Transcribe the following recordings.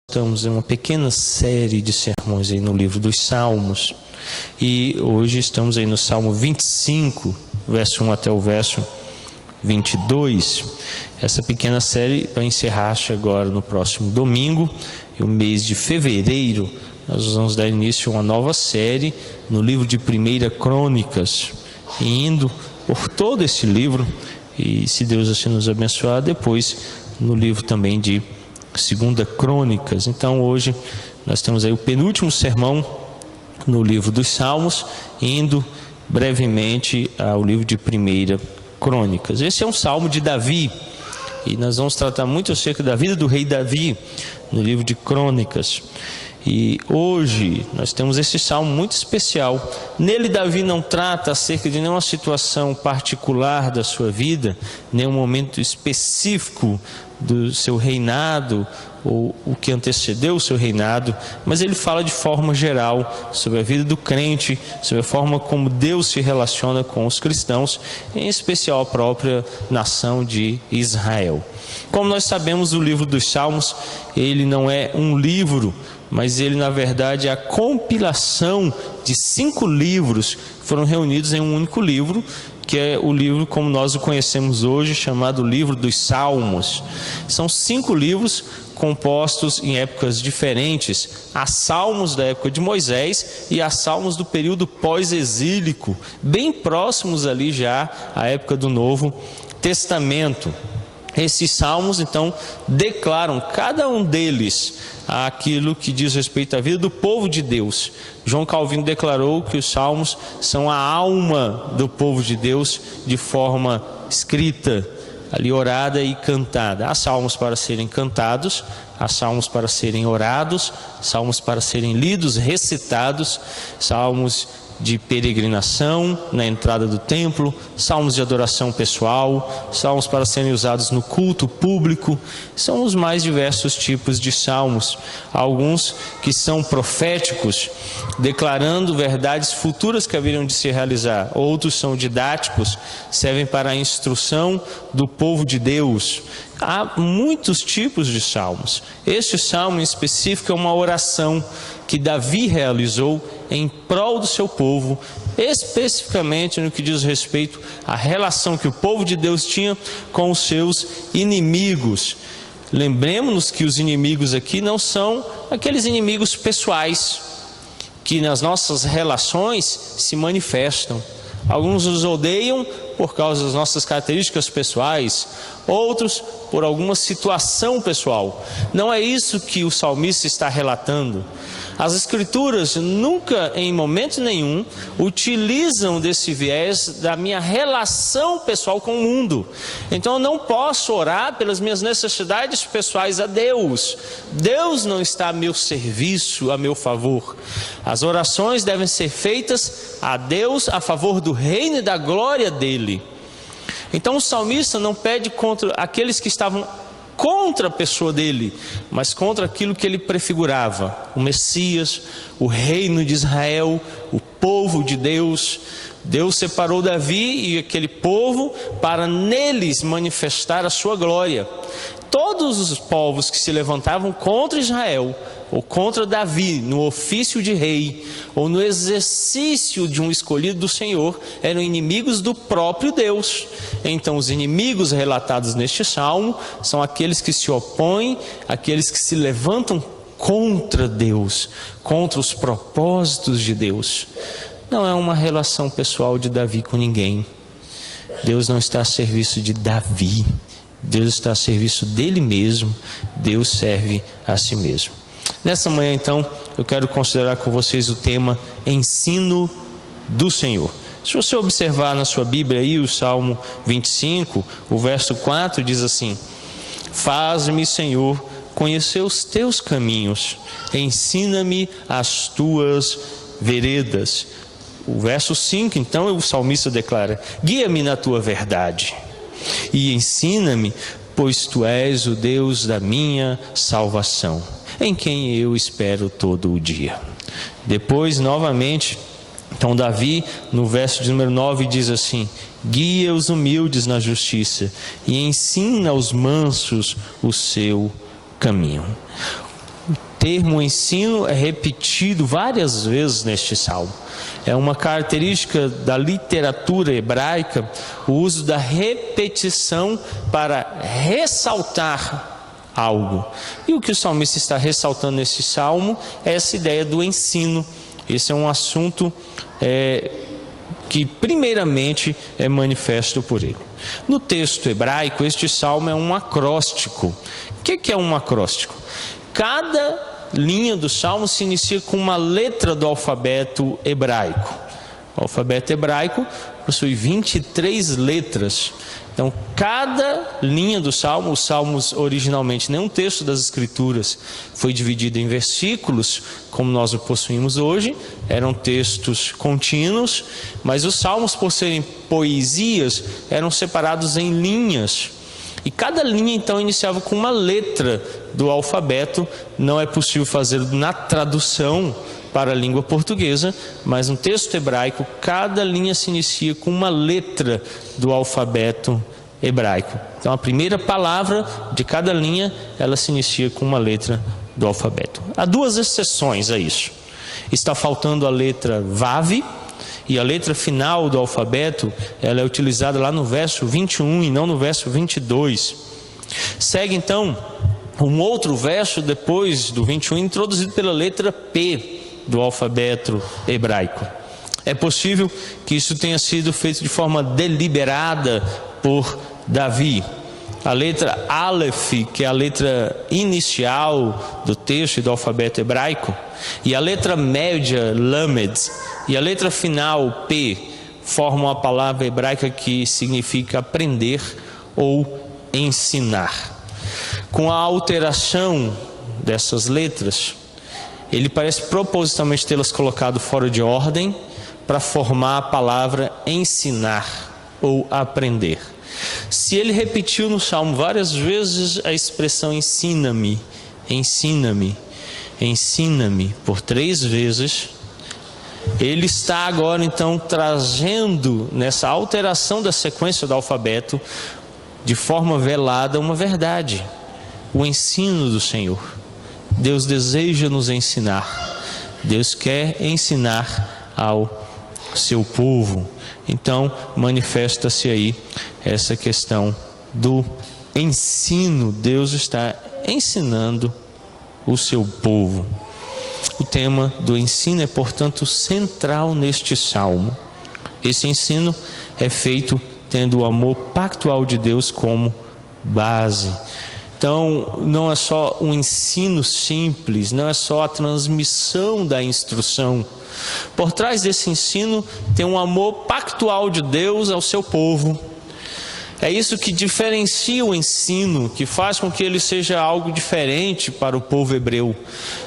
Estamos em uma pequena série de sermões aí no livro dos Salmos, e hoje estamos aí no Salmo 25, verso 1 até o verso 22. Essa pequena série vai encerrar-se agora no próximo domingo, e o mês de fevereiro nós vamos dar início a uma nova série no livro de 1 Crônicas, indo por todo esse livro, e se Deus assim nos abençoar, depois no livro também de 2 Crônicas. Então hoje nós temos aí o penúltimo sermão no livro dos Salmos, indo brevemente ao livro de 1 Crônicas. Esse é um salmo de Davi, e nós vamos tratar muito acerca da vida do rei Davi no livro de Crônicas. E hoje nós temos esse salmo muito especial. Nele Davi não trata acerca de nenhuma situação particular da sua vida, nenhum momento específico do seu reinado ou o que antecedeu o seu reinado, mas ele fala de forma geral sobre a vida do crente, sobre a forma como Deus se relaciona com os cristãos, em especial a própria nação de Israel. Como nós sabemos, o livro dos Salmos, ele não é um livro, mas ele na verdade é a compilação de 5 livros que foram reunidos em um único livro, que é o livro como nós o conhecemos hoje, chamado Livro dos Salmos. São 5 livros compostos em épocas diferentes. Há salmos da época de Moisés e há salmos do período pós-exílico, bem próximos ali já à época do Novo Testamento. Esses salmos, então, declaram, cada um deles, aquilo que diz respeito à vida do povo de Deus. João Calvino declarou que os salmos são a alma do povo de Deus de forma escrita, ali orada e cantada. Há salmos para serem cantados, há salmos para serem orados, salmos para serem lidos, recitados, salmos de peregrinação na entrada do templo, salmos de adoração pessoal, salmos para serem usados no culto público. São os mais diversos tipos de salmos. Alguns que são proféticos, declarando verdades futuras que haveriam de se realizar. Outros são didáticos, servem para a instrução do povo de Deus. Há muitos tipos de salmos. Este salmo em específico é uma oração que Davi realizou em prol do seu povo, especificamente no que diz respeito à relação que o povo de Deus tinha com os seus inimigos. Lembremos-nos que os inimigos aqui não são aqueles inimigos pessoais que nas nossas relações se manifestam. Alguns nos odeiam por causa das nossas características pessoais, outros por alguma situação pessoal. Não é isso que o salmista está relatando. As Escrituras nunca, em momento nenhum, utilizam desse viés da minha relação pessoal com o mundo. Então eu não posso orar pelas minhas necessidades pessoais a Deus. Deus não está a meu serviço, a meu favor. As orações devem ser feitas a Deus a favor do reino e da glória dele. Então o salmista não pede contra aqueles que estavam contra a pessoa dele, mas contra aquilo que ele prefigurava: o Messias, o reino de Israel, o povo de Deus. Deus separou Davi e aquele povo para neles manifestar a sua glória. Todos os povos que se levantavam contra Israel ou contra Davi no ofício de rei ou no exercício de um escolhido do Senhor eram inimigos do próprio Deus. Então os inimigos relatados neste salmo são aqueles que se opõem, aqueles que se levantam contra Deus, contra os propósitos de Deus. Não é uma relação pessoal de Davi com ninguém. Deus não está a serviço de Davi, Deus está a serviço dele mesmo. Deus serve a si mesmo. Nessa manhã, então, eu quero considerar com vocês o tema ensino do Senhor. Se você observar na sua Bíblia aí o Salmo 25, o verso 4 diz assim: faz-me, Senhor, conhecer os teus caminhos, ensina-me as tuas veredas. O verso 5, então, o salmista declara: guia-me na tua verdade e ensina-me, pois tu és o Deus da minha salvação, em quem eu espero todo o dia. Depois, novamente, então Davi, no verso de número 9, diz assim: guia os humildes na justiça e ensina aos mansos o seu caminho. O termo ensino é repetido várias vezes neste salmo. É uma característica da literatura hebraica o uso da repetição para ressaltar algo. E o que o salmista está ressaltando nesse salmo é essa ideia do ensino. Esse é um assunto que primeiramente é manifesto por ele. No texto hebraico, este salmo é um acróstico. O que é um acróstico? Cada linha do salmo se inicia com uma letra do alfabeto hebraico. O alfabeto hebraico possui 23 letras. Então, cada linha do salmo, os salmos originalmente, nenhum texto das escrituras foi dividido em versículos, como nós o possuímos hoje, eram textos contínuos, mas os salmos, por serem poesias, eram separados em linhas. E cada linha então iniciava com uma letra do alfabeto. Não é possível fazer na tradução para a língua portuguesa, mas no texto hebraico cada linha se inicia com uma letra do alfabeto hebraico. Então a primeira palavra de cada linha, ela se inicia com uma letra do alfabeto. Há duas exceções a isso. Está faltando a letra Vav, e a letra final do alfabeto, ela é utilizada lá no verso 21 e não no verso 22. Segue então um outro verso depois do 21, introduzido pela letra P do alfabeto hebraico. É possível que isso tenha sido feito de forma deliberada por Davi. A letra Aleph, que é a letra inicial do texto e do alfabeto hebraico, e a letra média, Lamed, e a letra final, P, formam a palavra hebraica que significa aprender ou ensinar. Com a alteração dessas letras, ele parece propositalmente tê-las colocado fora de ordem para formar a palavra ensinar ou aprender. Se ele repetiu no salmo várias vezes a expressão ensina-me, ensina-me, ensina-me por 3 vezes, ele está agora então trazendo nessa alteração da sequência do alfabeto de forma velada uma verdade, o ensino do Senhor. Deus deseja nos ensinar, Deus quer ensinar ao seu povo. Então manifesta-se aí essa questão do ensino. Deus está ensinando o seu povo. O tema do ensino é, portanto, central neste salmo. Esse ensino é feito tendo o amor pactual de Deus como base. Então, não é só um ensino simples, não é só a transmissão da instrução. Por trás desse ensino tem um amor pactual de Deus ao seu povo. É isso que diferencia o ensino, que faz com que ele seja algo diferente para o povo hebreu.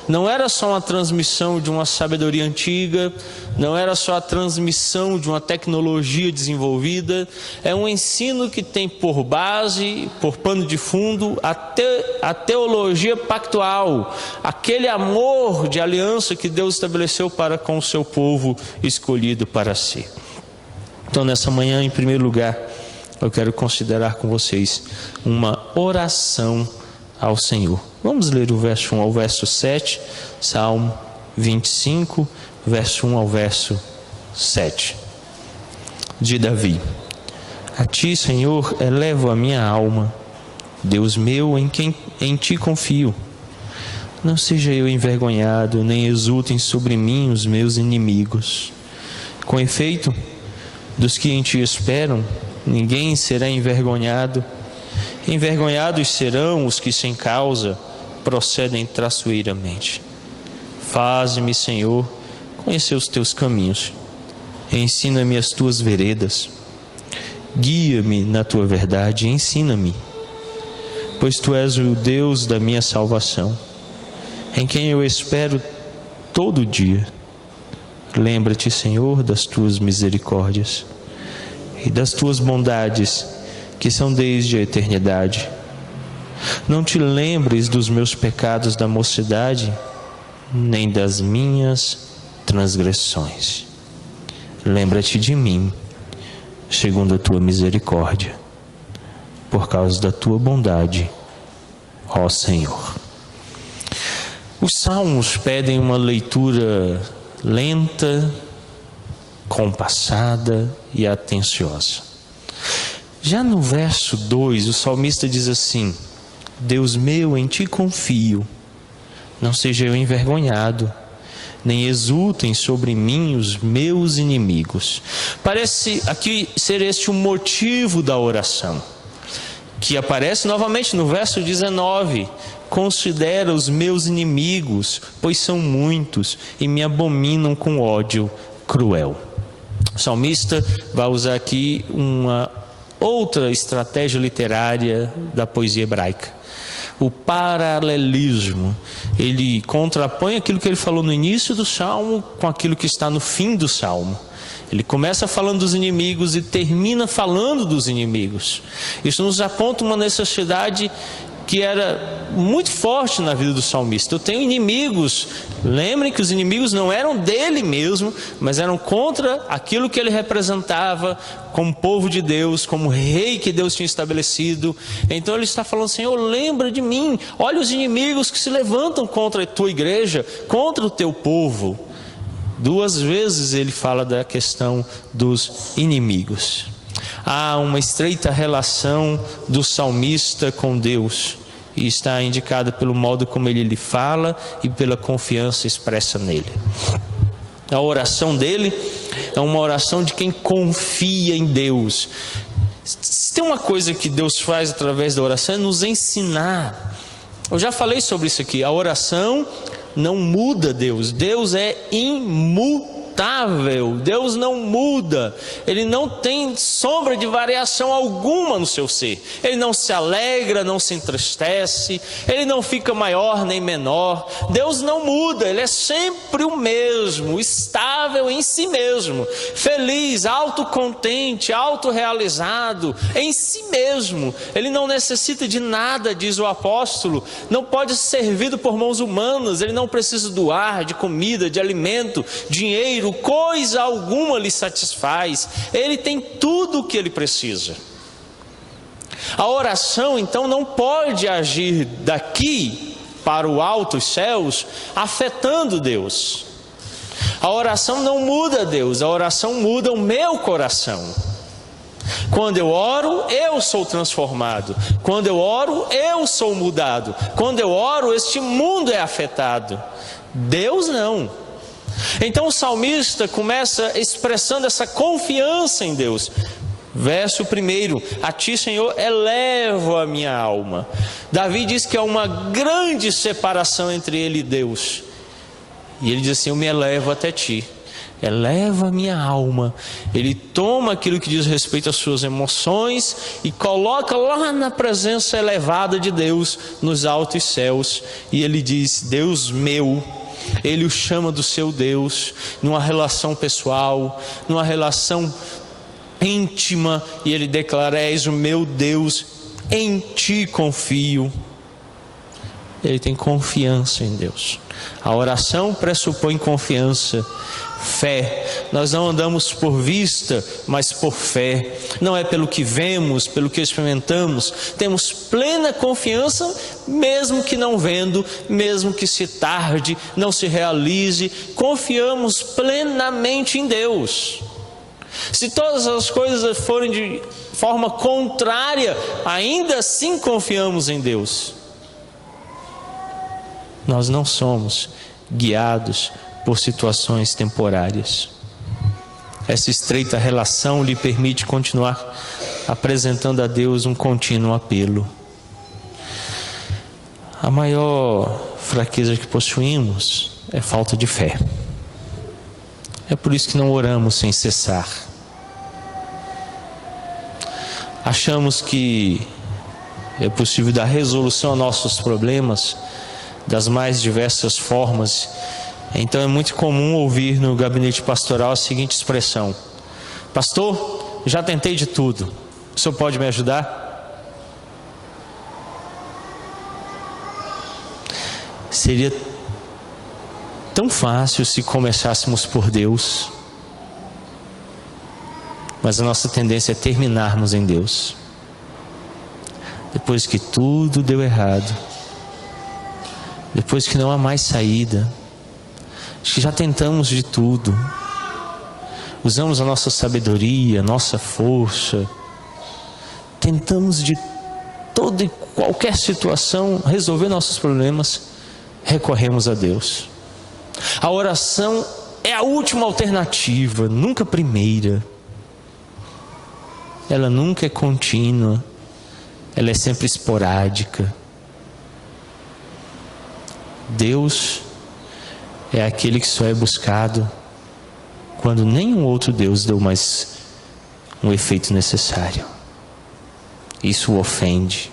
Não era só uma transmissão de uma sabedoria antiga, não era só a transmissão de uma tecnologia desenvolvida. É um ensino que tem por base, por pano de fundo, a teologia pactual, aquele amor de aliança que Deus estabeleceu para com o seu povo escolhido para si. Então, nessa manhã, em primeiro lugar, eu quero considerar com vocês uma oração ao Senhor. Vamos ler o verso 1 ao verso 7, Salmo 25, verso 1 ao verso 7. De Davi: A ti, Senhor, elevo a minha alma, Deus meu, em ti confio. Não seja eu envergonhado, nem exultem sobre mim os meus inimigos. Com efeito, dos que em ti esperam, ninguém será envergonhado. Envergonhados serão os que sem causa procedem traiçoeiramente. Faze-me, Senhor, conhecer os teus caminhos. Ensina-me as tuas veredas. Guia-me na tua verdade e ensina-me. Pois tu és o Deus da minha salvação, em quem eu espero todo dia. Lembra-te, Senhor, das tuas misericórdias e das tuas bondades, que são desde a eternidade. Não te lembres dos meus pecados da mocidade, nem das minhas transgressões. Lembra-te de mim, segundo a tua misericórdia, por causa da tua bondade, ó Senhor. Os salmos pedem uma leitura lenta, compassada e atenciosa. Já no verso 2, o salmista diz assim: Deus meu, em ti confio, não seja eu envergonhado, nem exultem sobre mim os meus inimigos. Parece aqui ser este o motivo da oração, que aparece novamente no verso 19: considera os meus inimigos, pois são muitos, e me abominam com ódio cruel. O salmista vai usar aqui uma outra estratégia literária da poesia hebraica, o paralelismo. Ele contrapõe aquilo que ele falou no início do salmo com aquilo que está no fim do salmo. Ele começa falando dos inimigos e termina falando dos inimigos. Isso nos aponta uma necessidade que era muito forte na vida do salmista. Eu tenho inimigos. Lembrem que os inimigos não eram dele mesmo, mas eram contra aquilo que ele representava como povo de Deus, como rei que Deus tinha estabelecido. Então ele está falando: Senhor, lembra de mim. Olha os inimigos que se levantam contra a tua igreja, contra o teu povo. 2 vezes ele fala da questão dos inimigos. Há uma estreita relação do salmista com Deus, e está indicada pelo modo como ele lhe fala e pela confiança expressa nele. A oração dele é uma oração de quem confia em Deus. Se tem uma coisa que Deus faz através da oração, é nos ensinar. Eu já falei sobre isso aqui. A oração não muda Deus. Deus é imutável. Deus não muda. Ele não tem sombra de variação alguma no seu ser. Ele não se alegra, não se entristece. Ele não fica maior nem menor. Deus não muda. Ele é sempre o mesmo, estável em si mesmo, feliz, autocontente, autorrealizado em si mesmo. Ele não necessita de nada, diz o apóstolo. Não pode ser servido por mãos humanas. Ele não precisa do ar, de comida, de alimento, dinheiro, coisa alguma lhe satisfaz. Ele tem tudo o que ele precisa. A oração então não pode agir daqui para o alto, os céus, afetando Deus. A oração não muda Deus, a oração muda o meu coração. Quando eu oro, eu sou transformado. Quando eu oro, eu sou mudado. Quando eu oro, este mundo é afetado. Deus não. Então o salmista começa expressando essa confiança em Deus. Verso 1: a ti, Senhor, elevo a minha alma. Davi diz que há uma grande separação entre ele e Deus. E ele diz assim: eu me elevo até ti. Eleva a minha alma. Ele toma aquilo que diz respeito às suas emoções e coloca lá na presença elevada de Deus, nos altos céus. E ele diz: Deus meu. Ele o chama do seu Deus, numa relação pessoal, numa relação íntima, e ele declara: és o meu Deus, em ti confio. Ele tem confiança em Deus. A oração pressupõe confiança, fé. Nós não andamos por vista, mas por fé. Não é pelo que vemos, pelo que experimentamos. Temos plena confiança, mesmo que não vendo, mesmo que se tarde, não se realize. Confiamos plenamente em Deus. Se todas as coisas forem de forma contrária, ainda assim confiamos em Deus. Nós não somos guiados por situações temporárias. Essa estreita relação lhe permite continuar apresentando a Deus um contínuo apelo. A maior fraqueza que possuímos é falta de fé. É por isso que não oramos sem cessar. Achamos que é possível dar resolução a nossos problemas das mais diversas formas. Então é muito comum ouvir no gabinete pastoral a seguinte expressão: pastor, já tentei de tudo, o senhor pode me ajudar? Seria tão fácil se começássemos por Deus, mas a nossa tendência é terminarmos em Deus. Depois que tudo deu errado, depois que não há mais saída, acho que já tentamos de tudo, usamos a nossa sabedoria, a nossa força, tentamos de toda e qualquer situação resolver nossos problemas, recorremos a Deus. A oração é a última alternativa, nunca a primeira. Ela nunca é contínua, ela é sempre esporádica. Deus é aquele que só é buscado quando nenhum outro Deus deu mais um efeito necessário. Isso o ofende.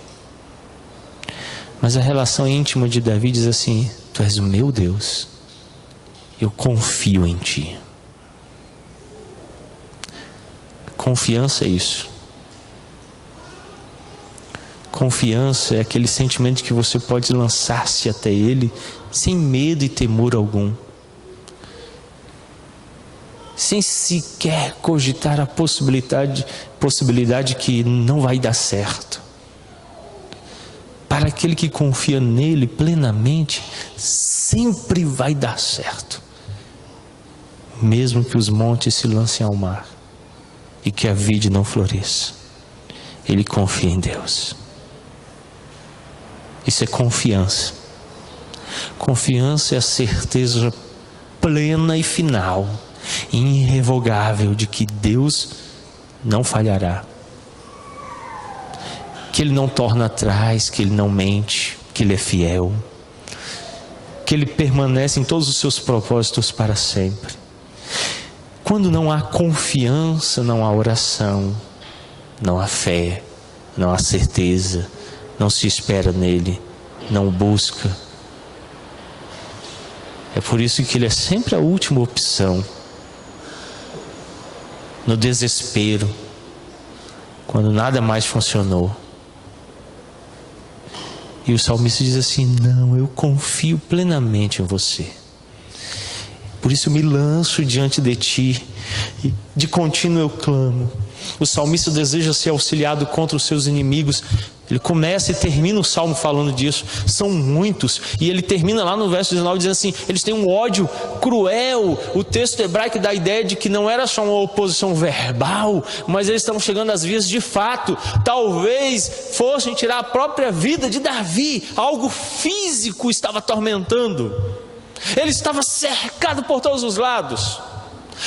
Mas a relação íntima de Davi diz assim: Tu és o meu Deus, eu confio em Ti. Confiança é isso. Confiança é aquele sentimento que você pode lançar-se até Ele sem medo e temor algum, sem sequer cogitar a possibilidade que não vai dar certo. Para aquele que confia nele plenamente, sempre vai dar certo, mesmo que os montes se lancem ao mar e que a vide não floresça. Ele confia em Deus. Isso é confiança. Confiança é a certeza plena e final, irrevogável, de que Deus não falhará, que Ele não torna atrás, que Ele não mente, que Ele é fiel, que Ele permanece em todos os seus propósitos para sempre. Quando não há confiança, não há oração, não há fé, não há certeza, não se espera nele, não busca. É por isso que Ele é sempre a última opção. No desespero, quando nada mais funcionou. E o salmista diz assim: não, eu confio plenamente em você. Por isso me lanço diante de Ti, e de contínuo eu clamo. O salmista deseja ser auxiliado contra os seus inimigos. Ele começa e termina o salmo falando disso. São muitos. E ele termina lá no verso 19 dizendo assim: eles têm um ódio cruel. O texto hebraico dá a ideia de que não era só uma oposição verbal, mas eles estavam chegando às vias de fato. Talvez fossem tirar a própria vida de Davi. Algo físico estava atormentando. Ele estava cercado por todos os lados.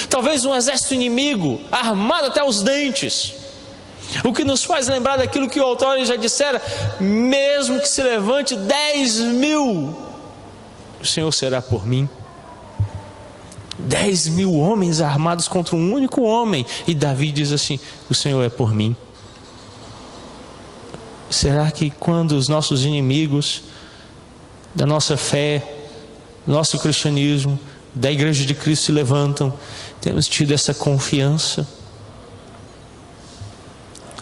Talvez um exército inimigo, armado até os dentes. O que nos faz lembrar daquilo que o autor já dissera: mesmo que se levante 10.000, o Senhor será por mim. 10.000 homens armados contra um único homem. E Davi diz assim: o Senhor é por mim. Será que quando os nossos inimigos da nossa fé, nosso cristianismo, da Igreja de Cristo se levantam, temos tido essa confiança?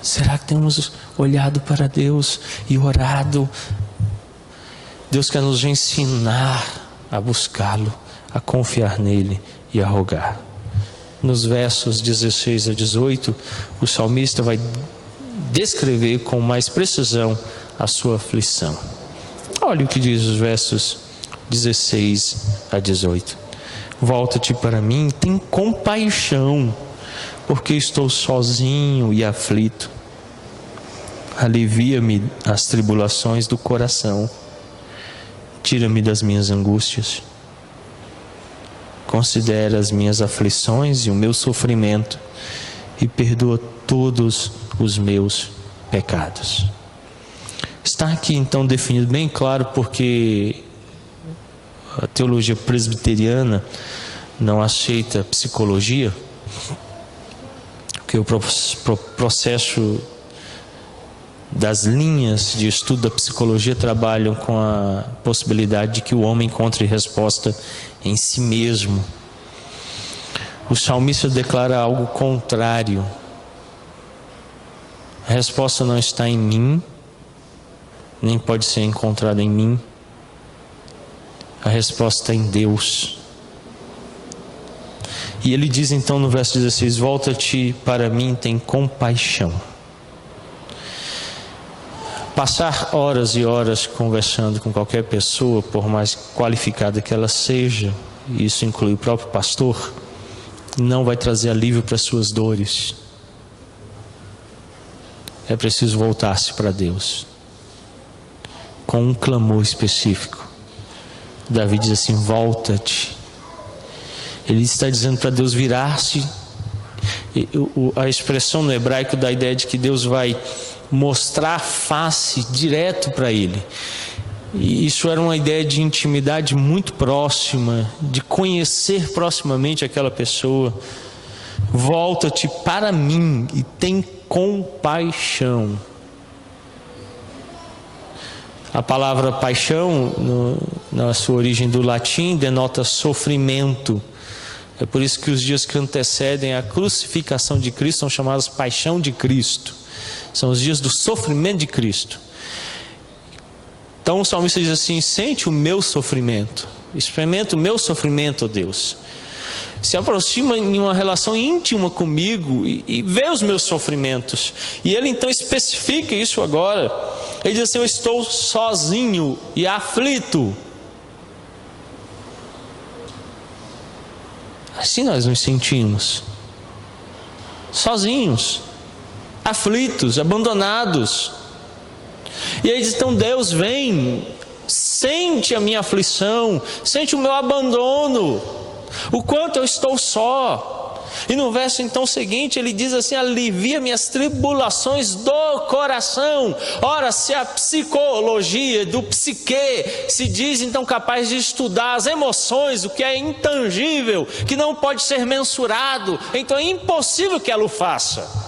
Será que temos olhado para Deus e orado? Deus quer nos ensinar a buscá-lo, a confiar nele e a rogar. Nos versos 16 a 18, o salmista vai descrever com mais precisão a sua aflição. Olha o que diz os versos 16 a 18. Volta-te para mim, tem compaixão, porque estou sozinho e aflito. Alivia-me as tribulações do coração. Tira-me das minhas angústias. Considera as minhas aflições e o meu sofrimento e perdoa todos os meus pecados. Está aqui então definido bem claro, porque a teologia presbiteriana não aceita psicologia, porque o processo das linhas de estudo da psicologia trabalham com a possibilidade de que o homem encontre resposta em si mesmo. O salmista declara algo contrário. A resposta não está em mim, nem pode ser encontrada em mim. A resposta é em Deus. E ele diz então no verso 16: volta-te para mim, tem compaixão. Passar horas e horas conversando com qualquer pessoa, por mais qualificada que ela seja, e isso inclui o próprio pastor, não vai trazer alívio para as suas dores. É preciso voltar-se para Deus, com um clamor específico. Davi diz assim: volta-te. Ele está dizendo para Deus virar-se. A expressão no hebraico dá a ideia de que Deus vai mostrar a face direto para ele. E isso era uma ideia de intimidade muito próxima, de conhecer proximamente aquela pessoa. Volta-te para mim e tem compaixão. A palavra paixão, na sua origem do latim, denota sofrimento. É por isso que os dias que antecedem a crucificação de Cristo são chamados paixão de Cristo. São os dias do sofrimento de Cristo. Então o salmista diz assim: sente o meu sofrimento, experimenta o meu sofrimento, ó Deus. Se aproxima em uma relação íntima comigo e vê os meus sofrimentos. E ele então especifica isso agora. Ele diz assim: eu estou sozinho e aflito. Assim nós nos sentimos, sozinhos, aflitos, abandonados. E aí diz: então Deus vem, sente a minha aflição, sente o meu abandono, o quanto eu estou só. E no verso então seguinte ele diz assim: alivia minhas tribulações do coração. Ora, se a psicologia do psique se diz então capaz de estudar as emoções, o que é intangível, que não pode ser mensurado, então é impossível que ela o faça.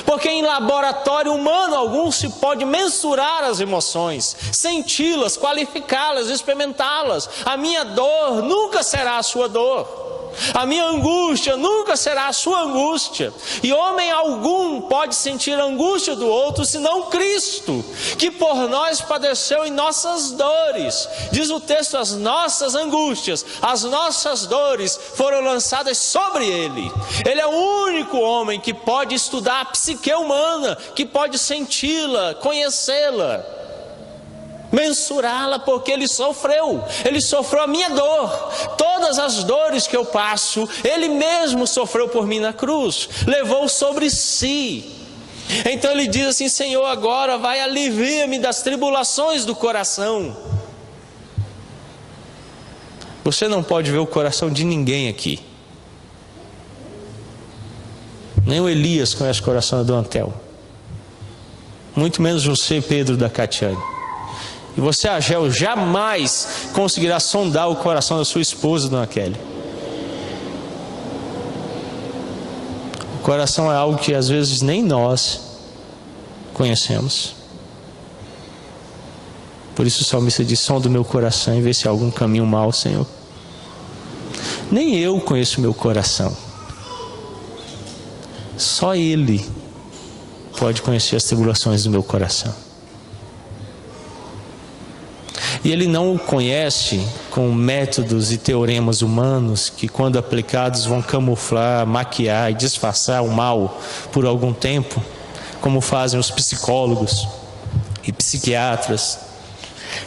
Porque em laboratório humano algum se pode mensurar as emoções, senti-las, qualificá-las, experimentá-las. A minha dor nunca será a sua dor. A minha angústia nunca será a sua angústia. E homem algum pode sentir a angústia do outro, senão Cristo, que por nós padeceu em nossas dores. Diz o texto: as nossas angústias, as nossas dores foram lançadas sobre Ele. Ele é o único homem que pode estudar a psique humana, que pode senti-la, conhecê-la, mensurá-la, porque Ele sofreu a minha dor. Todas as dores que eu passo, Ele mesmo sofreu por mim na cruz, levou sobre si. Então Ele diz assim: Senhor, agora vai, alivia-me das tribulações do coração. Você não pode ver o coração de ninguém aqui. Nem o Elias conhece o coração do Antel, muito menos você, Pedro da Catiane. E você, Agel, jamais conseguirá sondar o coração da sua esposa, Dona Kelly. O coração é algo que às vezes nem nós conhecemos. Por isso o salmista diz: sonda o meu coração e vê se há algum caminho mau, Senhor. Nem eu conheço o meu coração. Só Ele pode conhecer as tribulações do meu coração. E Ele não o conhece com métodos e teoremas humanos que, quando aplicados, vão camuflar, maquiar e disfarçar o mal por algum tempo, como fazem os psicólogos e psiquiatras,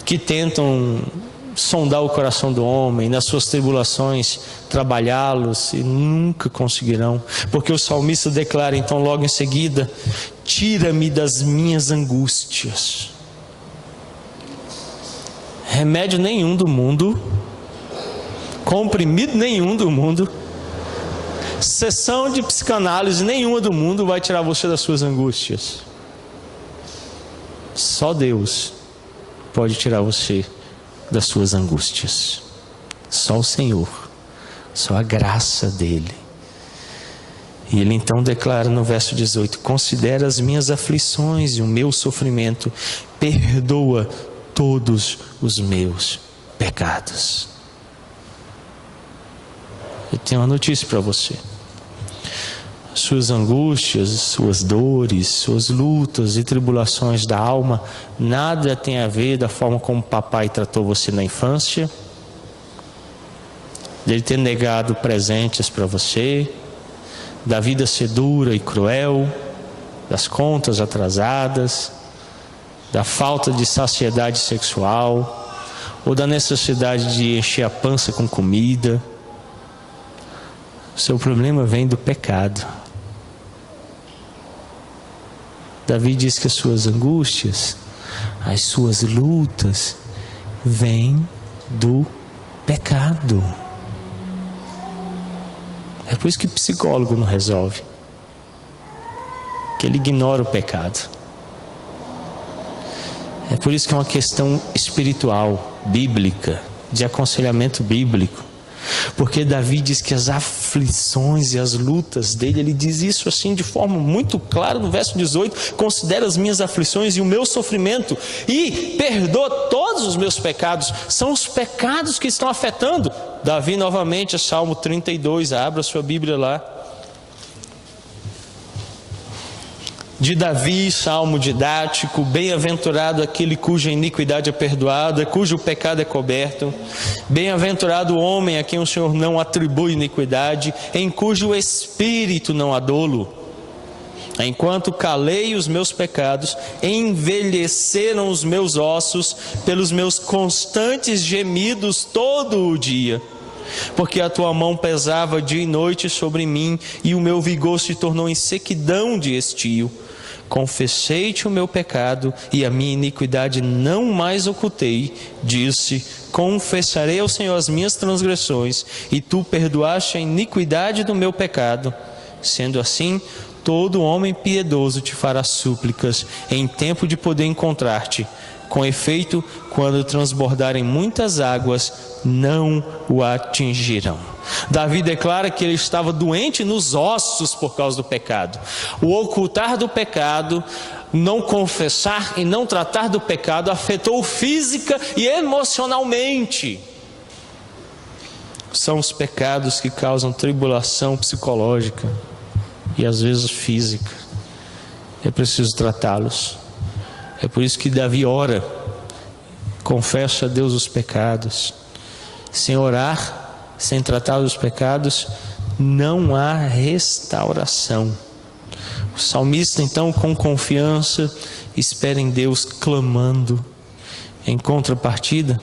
que tentam sondar o coração do homem, nas suas tribulações, trabalhá-los, e nunca conseguirão. Porque o salmista declara então logo em seguida: tira-me das minhas angústias. Remédio nenhum do mundo, comprimido nenhum do mundo, sessão de psicanálise nenhuma do mundo vai tirar você das suas angústias. Só Deus pode tirar você das suas angústias. Só o Senhor, só a graça dEle. E Ele então declara no verso 18: considera as minhas aflições e o meu sofrimento, perdoa todos os meus pecados. Eu tenho uma notícia para você: suas angústias, suas dores, suas lutas e tribulações da alma nada tem a ver da forma como o papai tratou você na infância, dele ter negado presentes para você, da vida ser dura e cruel, das contas atrasadas, da falta de saciedade sexual, ou da necessidade de encher a pança com comida. O seu problema vem do pecado. Davi diz que as suas angústias, as suas lutas, vêm do pecado. É por isso que o psicólogo não resolve, que ele ignora o pecado. É por isso que é uma questão espiritual, bíblica, de aconselhamento bíblico. Porque Davi diz que as aflições e as lutas dele, ele diz isso assim de forma muito clara no verso 18: considera as minhas aflições e o meu sofrimento e perdoa todos os meus pecados. São os pecados que estão afetando. Davi novamente, Salmo 32, abra sua Bíblia lá. De Davi, salmo didático: bem-aventurado aquele cuja iniquidade é perdoada, cujo pecado é coberto. Bem-aventurado o homem a quem o Senhor não atribui iniquidade, em cujo espírito não há dolo. Enquanto calei os meus pecados, envelheceram os meus ossos pelos meus constantes gemidos todo o dia. Porque a tua mão pesava dia e noite sobre mim, e o meu vigor se tornou em sequidão de estio. Confessei-te o meu pecado, e a minha iniquidade não mais ocultei. Disse: confessarei ao Senhor as minhas transgressões, e tu perdoaste a iniquidade do meu pecado. Sendo assim, todo homem piedoso te fará súplicas em tempo de poder encontrar-te. Com efeito, quando transbordarem muitas águas, não o atingirão. Davi declara que ele estava doente nos ossos por causa do pecado. O ocultar do pecado, não confessar e não tratar do pecado, afetou física e emocionalmente. São os pecados que causam tribulação psicológica e às vezes física. É preciso tratá-los. É por isso que Davi ora, confessa a Deus os pecados. Sem orar, sem tratar os pecados, não há restauração. O salmista, então, com confiança, espera em Deus clamando. Em contrapartida,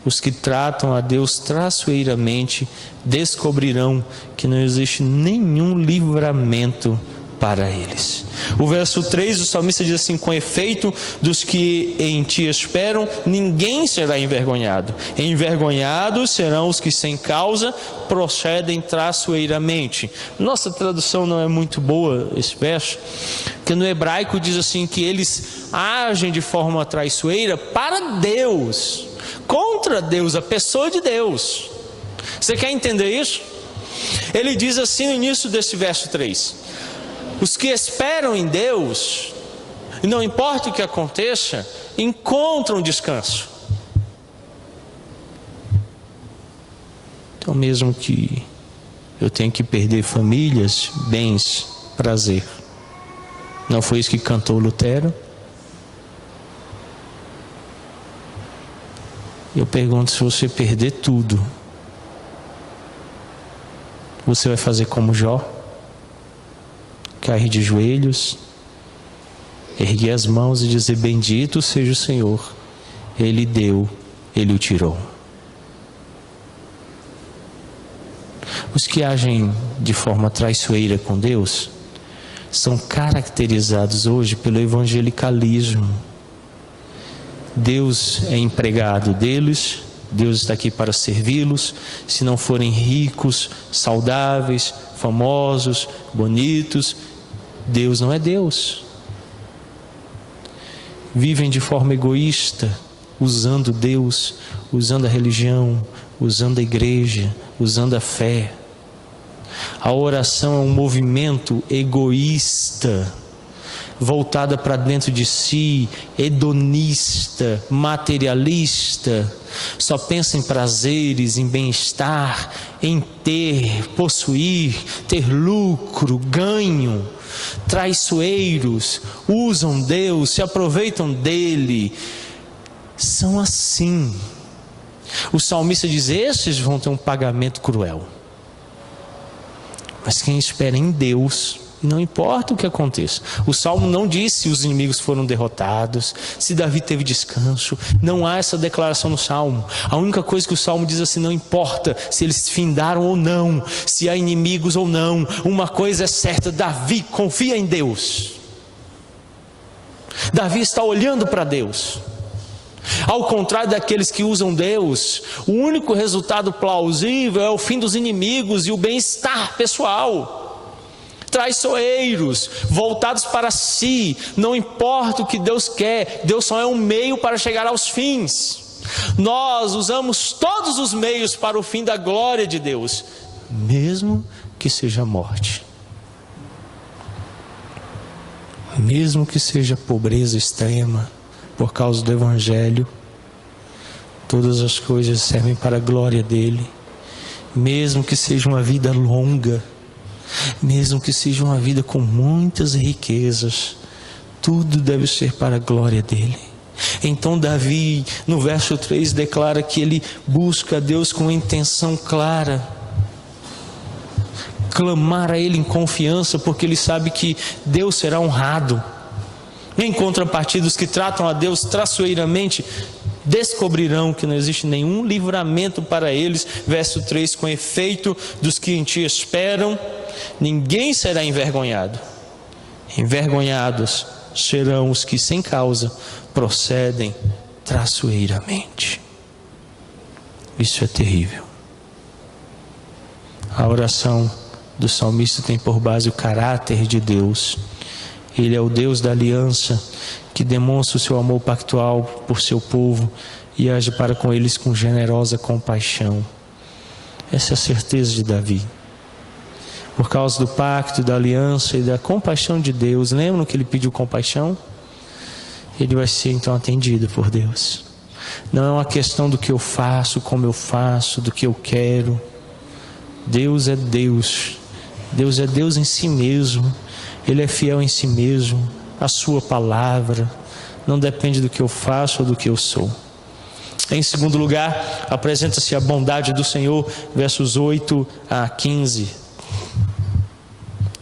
os que tratam a Deus traiçoeiramente descobrirão que não existe nenhum livramento para eles. O verso 3, o salmista diz assim: com efeito, dos que em ti esperam, ninguém será envergonhado. Envergonhados serão os que sem causa procedem traiçoeiramente. Nossa tradução não é muito boa esse verso, porque no hebraico diz assim que eles agem de forma traiçoeira para Deus, contra Deus, a pessoa de Deus. Você quer entender isso? Ele diz assim no início desse verso 3: os que esperam em Deus, e não importa o que aconteça, encontram descanso. Então, mesmo que eu tenha que perder famílias, bens, prazer, não foi isso que cantou Lutero? Eu pergunto: se você perder tudo, você vai fazer como Jó? Cair de joelhos, erguer as mãos e dizer: bendito seja o Senhor, Ele deu, Ele o tirou. Os que agem de forma traiçoeira com Deus são caracterizados hoje pelo evangelicalismo. Deus é empregado deles, Deus está aqui para servi-los. Se não forem ricos, saudáveis, famosos, bonitos, Deus não é Deus. Vivem de forma egoísta, usando Deus, usando a religião, usando a igreja, usando a fé. A oração é um movimento egoísta, voltada para dentro de si, hedonista, materialista. Só pensa em prazeres, em bem-estar, em ter, possuir, ter lucro, ganho. Traiçoeiros, usam Deus, se aproveitam dele. São assim. O salmista diz: esses vão ter um pagamento cruel. Mas quem espera em Deus Não importa o que aconteça. O Salmo não diz se os inimigos foram derrotados, se Davi teve descanso. Não há essa declaração no Salmo. A única coisa que o Salmo diz assim: não importa se eles findaram ou não, se há inimigos ou não. Uma coisa é certa: Davi confia em Deus. Davi está olhando para Deus. Ao contrário daqueles que usam Deus, o único resultado plausível é o fim dos inimigos e o bem-estar pessoal. Traiçoeiros, voltados para si, não importa o que Deus quer, Deus só é um meio para chegar aos fins. Nós usamos todos os meios para o fim da glória de Deus, mesmo que seja a morte, mesmo que seja pobreza extrema, por causa do Evangelho. Todas as coisas servem para a glória dele, mesmo que seja uma vida longa, mesmo que seja uma vida com muitas riquezas, tudo deve ser para a glória dele. Então Davi, no verso 3, declara que ele busca a Deus com intenção clara, clamar a ele em confiança, porque ele sabe que Deus será honrado. Em contrapartida, os que tratam a Deus traiçoeiramente descobrirão que não existe nenhum livramento para eles. Verso 3: com efeito, dos que em ti esperam, ninguém será envergonhado. Envergonhados serão os que sem causa procedem traiçoeiramente. Isso é terrível. A oração do salmista tem por base o caráter de Deus. Ele é o Deus da aliança, que demonstra o seu amor pactual por seu povo e age para com eles com generosa compaixão. Essa é a certeza de Davi. Por causa do pacto, da aliança e da compaixão de Deus, lembram que ele pediu compaixão? Ele vai ser então atendido por Deus. Não é uma questão do que eu faço, como eu faço, do que eu quero. Deus é Deus. Deus é Deus em si mesmo. Ele é fiel em si mesmo. A sua palavra não depende do que eu faço ou do que eu sou. Em segundo lugar, apresenta-se a bondade do Senhor, versos 8 a 15.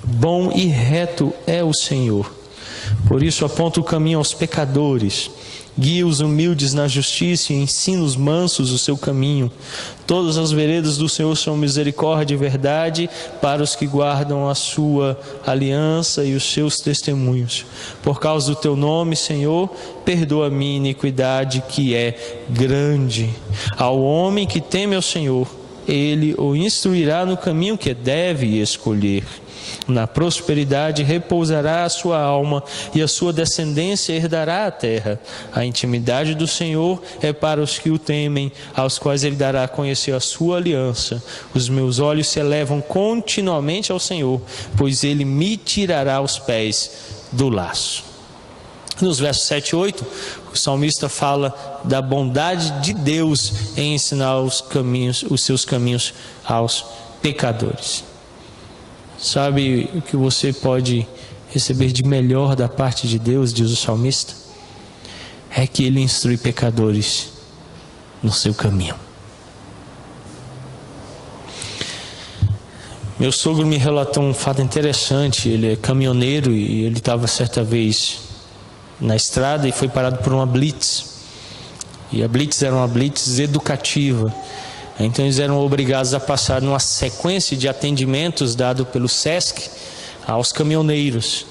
Bom e reto é o Senhor, por isso aponta o caminho aos pecadores. Guia os humildes na justiça e ensina os mansos o seu caminho. Todas as veredas do Senhor são misericórdia e verdade para os que guardam a sua aliança e os seus testemunhos. Por causa do teu nome, Senhor, perdoa a minha iniquidade, que é grande. Ao homem que teme ao Senhor, ele o instruirá no caminho que deve escolher. Na prosperidade repousará a sua alma, e a sua descendência herdará a terra. A intimidade do Senhor é para os que o temem, aos quais ele dará a conhecer a sua aliança. Os meus olhos se elevam continuamente ao Senhor, pois ele me tirará os pés do laço. Nos versos 7 e 8, o salmista fala da bondade de Deus em ensinar os seus caminhos aos pecadores. Sabe o que você pode receber de melhor da parte de Deus, diz o salmista? É que ele instrui pecadores no seu caminho. Meu sogro me relatou um fato interessante. Ele é caminhoneiro e ele estava certa vez na estrada e foi parado por uma blitz. E a blitz era uma blitz educativa. Então eles eram obrigados a passar numa sequência de atendimentos dado pelo SESC aos caminhoneiros.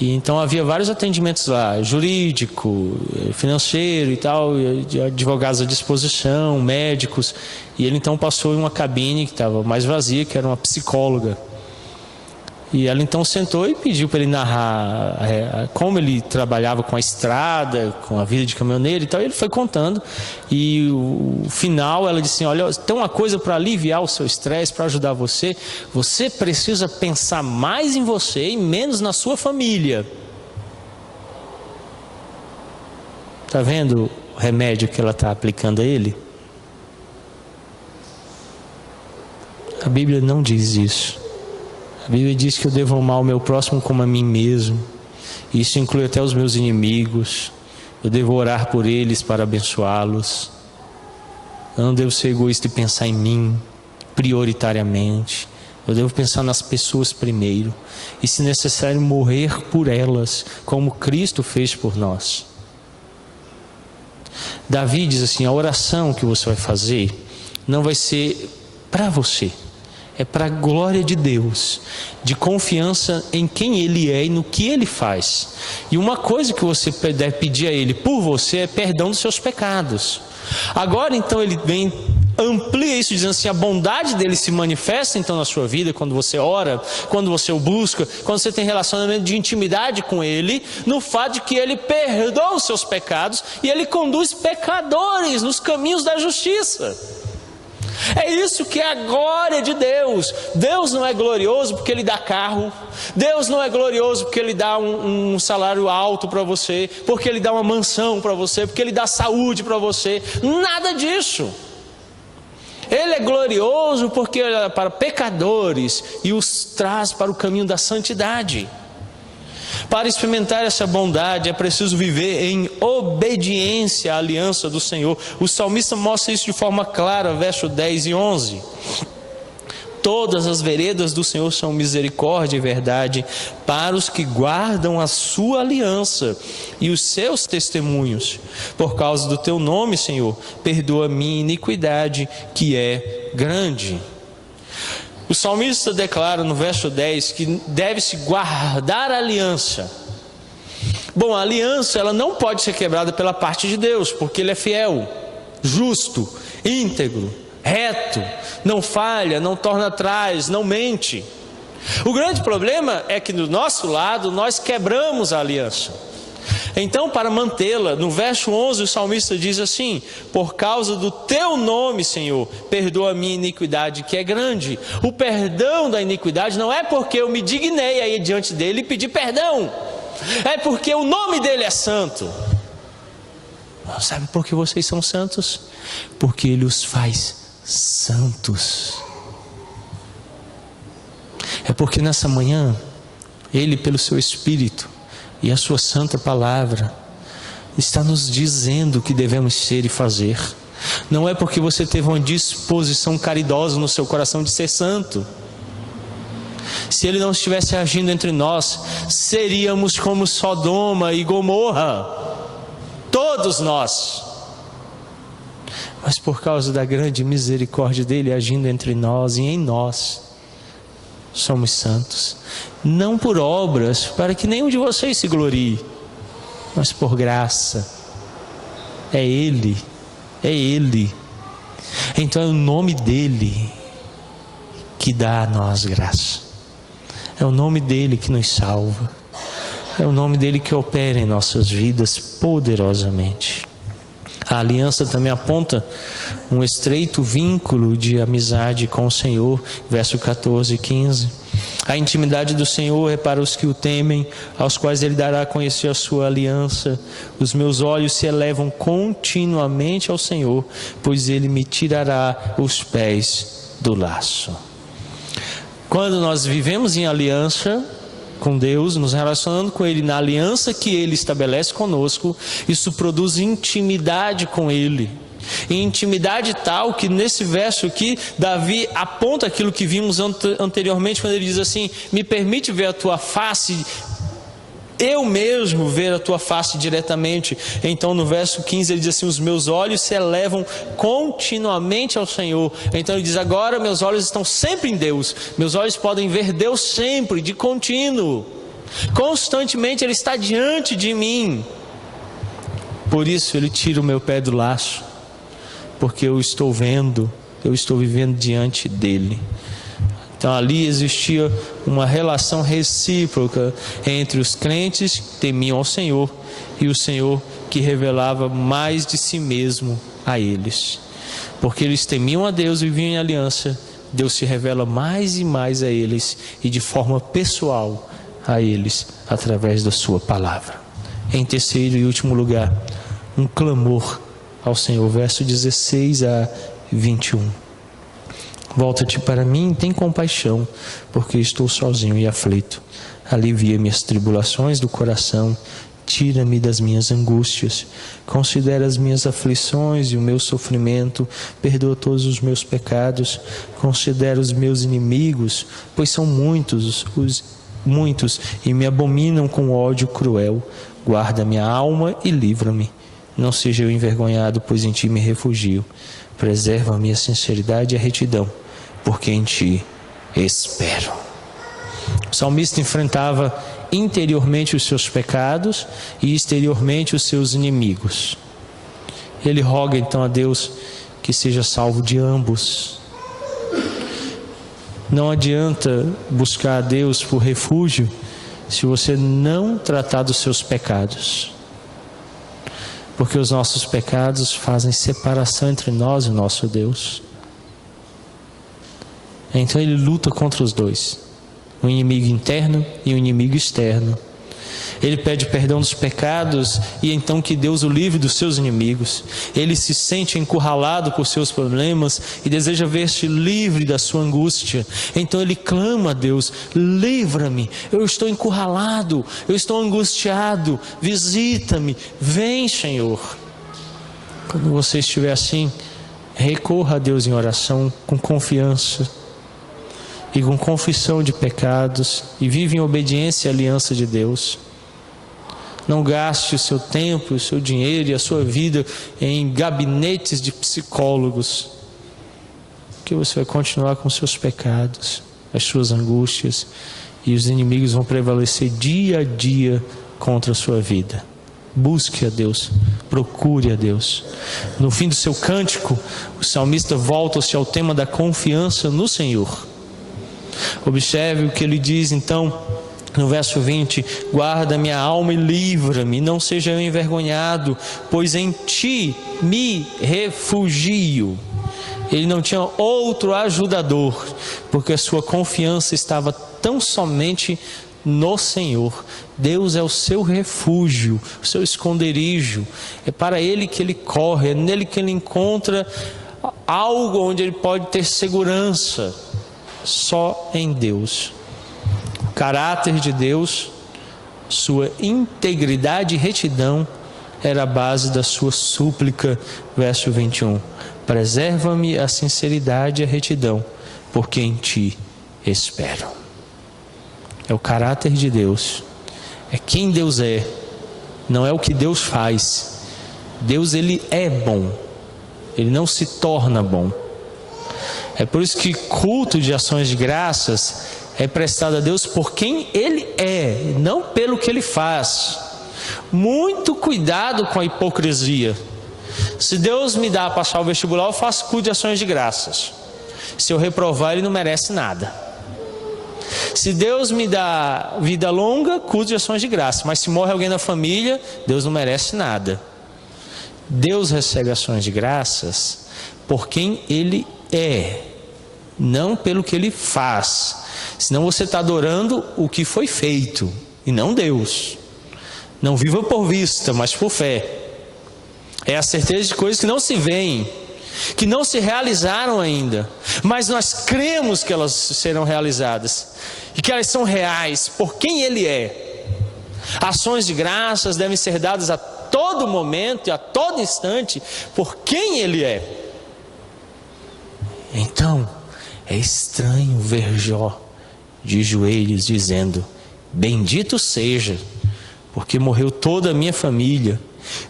E então havia vários atendimentos lá, jurídico, financeiro e tal, advogados à disposição, médicos. E ele então passou em uma cabine que estava mais vazia, que era uma psicóloga. E ela então sentou e pediu para ele narrar como ele trabalhava com a estrada, com a vida de caminhoneiro e tal. E ele foi contando. E o final ela disse assim: olha, tem uma coisa para aliviar o seu estresse, para ajudar você. Você precisa pensar mais em você e menos na sua família. Está vendo o remédio que ela está aplicando a ele? A Bíblia não diz isso. A Bíblia diz que eu devo amar o meu próximo como a mim mesmo. Isso inclui até os meus inimigos. Eu devo orar por eles para abençoá-los. Eu não devo ser egoísta e pensar em mim prioritariamente. Eu devo pensar nas pessoas primeiro. E, se necessário, morrer por elas, como Cristo fez por nós. Davi diz assim: a oração que você vai fazer não vai ser para você. É para a glória de Deus, de confiança em quem Ele é e no que Ele faz. E uma coisa que você deve pedir a Ele por você é perdão dos seus pecados. Agora então ele vem, amplia isso, dizendo assim: a bondade dele se manifesta então na sua vida, quando você ora, quando você o busca, quando você tem relacionamento de intimidade com Ele, no fato de que Ele perdoa os seus pecados e Ele conduz pecadores nos caminhos da justiça. É isso que é a glória de Deus. Deus não é glorioso porque Ele dá carro. Deus não é glorioso porque Ele dá um salário alto para você, porque Ele dá uma mansão para você, porque Ele dá saúde para você. Nada disso. Ele é glorioso porque Ele é para pecadores e os traz para o caminho da santidade. Para experimentar essa bondade é preciso viver em obediência à aliança do Senhor. O salmista mostra isso de forma clara, verso 10 e 11. Todas as veredas do Senhor são misericórdia e verdade para os que guardam a sua aliança e os seus testemunhos. Por causa do teu nome, Senhor, perdoa a minha iniquidade, que é grande. O salmista declara no verso 10 que deve-se guardar a aliança. Bom, a aliança ela não pode ser quebrada pela parte de Deus, porque Ele é fiel, justo, íntegro, reto, não falha, não torna atrás, não mente. O grande problema é que do nosso lado nós quebramos a aliança. Então, para mantê-la, no verso 11 o salmista diz assim: por causa do teu nome, Senhor, perdoa a minha iniquidade, que é grande. O perdão da iniquidade não é porque eu me dignei aí diante dele e pedi perdão, é porque o nome dele é santo. Sabe por que vocês são santos? Porque Ele os faz santos. É porque nessa manhã Ele, pelo seu Espírito e a sua santa palavra, está nos dizendo o que devemos ser e fazer. Não é porque você teve uma disposição caridosa no seu coração de ser santo. Se Ele não estivesse agindo entre nós, seríamos como Sodoma e Gomorra, todos nós. Mas por causa da grande misericórdia dEle agindo entre nós e em nós, somos santos. Não por obras, para que nenhum de vocês se glorie, mas por graça. É Ele, é Ele. Então é o nome dEle que dá a nós graça. É o nome dEle que nos salva. É o nome dEle que opera em nossas vidas poderosamente. A aliança também aponta um estreito vínculo de amizade com o Senhor, verso 14 e 15. A intimidade do Senhor é para os que o temem, aos quais Ele dará a conhecer a sua aliança. Os meus olhos se elevam continuamente ao Senhor, pois Ele me tirará os pés do laço. Quando nós vivemos em aliança com Deus, nos relacionando com Ele na aliança que Ele estabelece conosco, isso produz intimidade com Ele. E intimidade tal que nesse verso aqui, Davi aponta aquilo que vimos anteriormente, quando ele diz assim: me permite ver a tua face, eu mesmo ver a tua face diretamente. Então no verso 15 ele diz assim: os meus olhos se elevam continuamente ao Senhor. Então ele diz: agora meus olhos estão sempre em Deus, meus olhos podem ver Deus sempre, de contínuo, constantemente Ele está diante de mim. Por isso Ele tira o meu pé do laço, porque eu estou vendo, eu estou vivendo diante dEle. Então ali existia uma relação recíproca entre os crentes que temiam ao Senhor e o Senhor que revelava mais de si mesmo a eles. Porque eles temiam a Deus e viviam em aliança, Deus se revela mais e mais a eles e de forma pessoal a eles através da sua palavra. Em terceiro e último lugar, um clamor ao Senhor, verso 16 a 21. Volta-te para mim, tem compaixão, porque estou sozinho e aflito. Alivia minhas tribulações do coração, tira-me das minhas angústias, considera as minhas aflições e o meu sofrimento, perdoa todos os meus pecados, considera os meus inimigos, pois são muitos e me abominam com ódio cruel. Guarda minha alma e livra-me. Não seja eu envergonhado, pois em ti me refugio. Preserva a minha sinceridade e a retidão, porque em ti espero. O salmista enfrentava interiormente os seus pecados e exteriormente os seus inimigos. Ele roga então a Deus que seja salvo de ambos. Não adianta buscar a Deus por refúgio se você não tratar dos seus pecados. Porque os nossos pecados fazem separação entre nós e o nosso Deus. Então ele luta contra os dois, o inimigo interno e o inimigo externo. Ele pede perdão dos pecados e então que Deus o livre dos seus inimigos. Ele se sente encurralado por seus problemas e deseja ver-se livre da sua angústia. Então ele clama a Deus: livra-me, eu estou encurralado, eu estou angustiado, visita-me, vem, Senhor. Quando você estiver assim, recorra a Deus em oração com confiança e com confissão de pecados, e vive em obediência à aliança de Deus. Não gaste o seu tempo, o seu dinheiro e a sua vida em gabinetes de psicólogos, porque você vai continuar com seus pecados, as suas angústias, e os inimigos vão prevalecer dia a dia contra a sua vida. Busque a Deus, procure a Deus. No fim do seu cântico, o salmista volta-se ao tema da confiança no Senhor. Observe o que ele diz então no verso 20: guarda minha alma e livra-me, não seja eu envergonhado, pois em ti me refugio. Ele não tinha outro ajudador, porque a sua confiança estava tão somente no Senhor. Deus é o seu refúgio, o seu esconderijo. É para Ele que ele corre, é nele que ele encontra algo onde ele pode ter segurança. Só em Deus. O caráter de Deus, sua integridade e retidão era a base da sua súplica. Verso 21: preserva-me a sinceridade e a retidão, porque em ti espero. É o caráter de Deus, é quem Deus é, não é o que Deus faz. Deus, ele é bom, ele não se torna bom. É por isso que culto de ações de graças é prestado a Deus por quem Ele é, não pelo que Ele faz. Muito cuidado com a hipocrisia. Se Deus me dá a passar o vestibular, eu faço culto de ações de graças. Se eu reprovar, Ele não merece nada. Se Deus me dá vida longa, culto de ações de graças. Mas se morre alguém na família, Deus não merece nada. Deus recebe ações de graças por quem Ele é, não pelo que Ele faz. Senão você está adorando o que foi feito e não Deus. Não viva por vista, mas por fé. É a certeza de coisas que não se veem, que não se realizaram ainda, mas nós cremos que elas serão realizadas e que elas são reais por quem Ele é. Ações de graças devem ser dadas a todo momento e a todo instante por quem Ele é. Então, é estranho ver Jó de joelhos dizendo: bendito seja, porque morreu toda a minha família.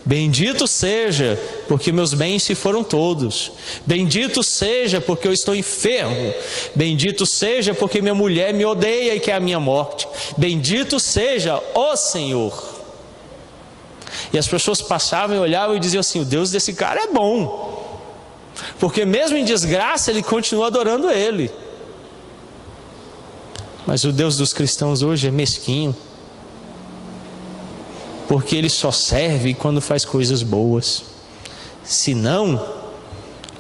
Bendito seja, porque meus bens se foram todos. Bendito seja, porque eu estou enfermo. Bendito seja, porque minha mulher me odeia e quer a minha morte. Bendito seja o Senhor. E as pessoas passavam e olhavam e diziam assim: o Deus desse cara é bom, porque mesmo em desgraça ele continua adorando Ele. Mas o Deus dos cristãos hoje é mesquinho, porque Ele só serve quando faz coisas boas. Senão,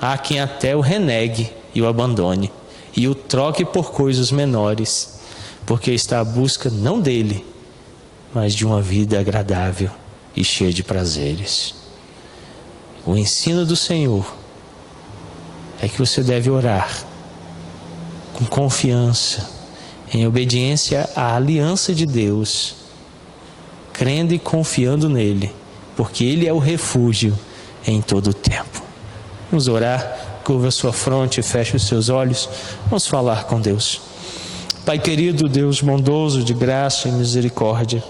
há quem até o renegue e o abandone, e o troque por coisas menores, porque está à busca não dele, mas de uma vida agradável e cheia de prazeres. O ensino do Senhor é que você deve orar com confiança, em obediência à aliança de Deus, crendo e confiando nele, porque ele é o refúgio em todo o tempo. Vamos orar, curva a sua fronte e feche os seus olhos. Vamos falar com Deus. Pai querido, Deus bondoso, de graça e misericórdia,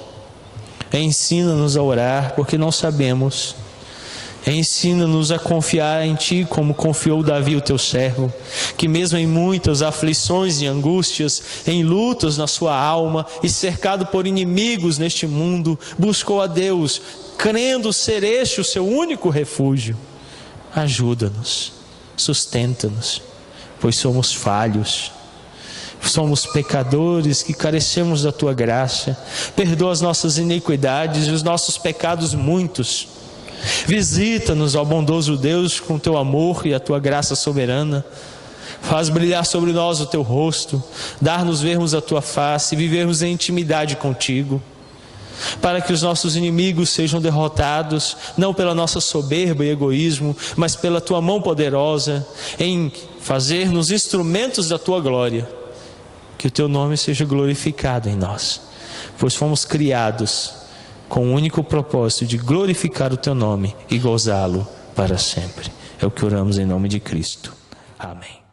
ensina-nos a orar, porque não sabemos. Ensina-nos a confiar em Ti, como confiou Davi, o Teu servo, que mesmo em muitas aflições e angústias, em lutas na sua alma e cercado por inimigos neste mundo, buscou a Deus, crendo ser este o seu único refúgio. Ajuda-nos, sustenta-nos, pois somos falhos. Somos pecadores que carecemos da Tua graça. Perdoa as nossas iniquidades e os nossos pecados muitos. Visita-nos, ó bondoso Deus, com Teu amor e a Tua graça soberana. Faz brilhar sobre nós o Teu rosto, dar-nos vermos a Tua face e vivermos em intimidade contigo, para que os nossos inimigos sejam derrotados, não pela nossa soberba e egoísmo, mas pela Tua mão poderosa, em fazer-nos instrumentos da Tua glória. Que o Teu nome seja glorificado em nós, pois fomos criados com o único propósito de glorificar o Teu nome e gozá-lo para sempre. É o que oramos em nome de Cristo. Amém.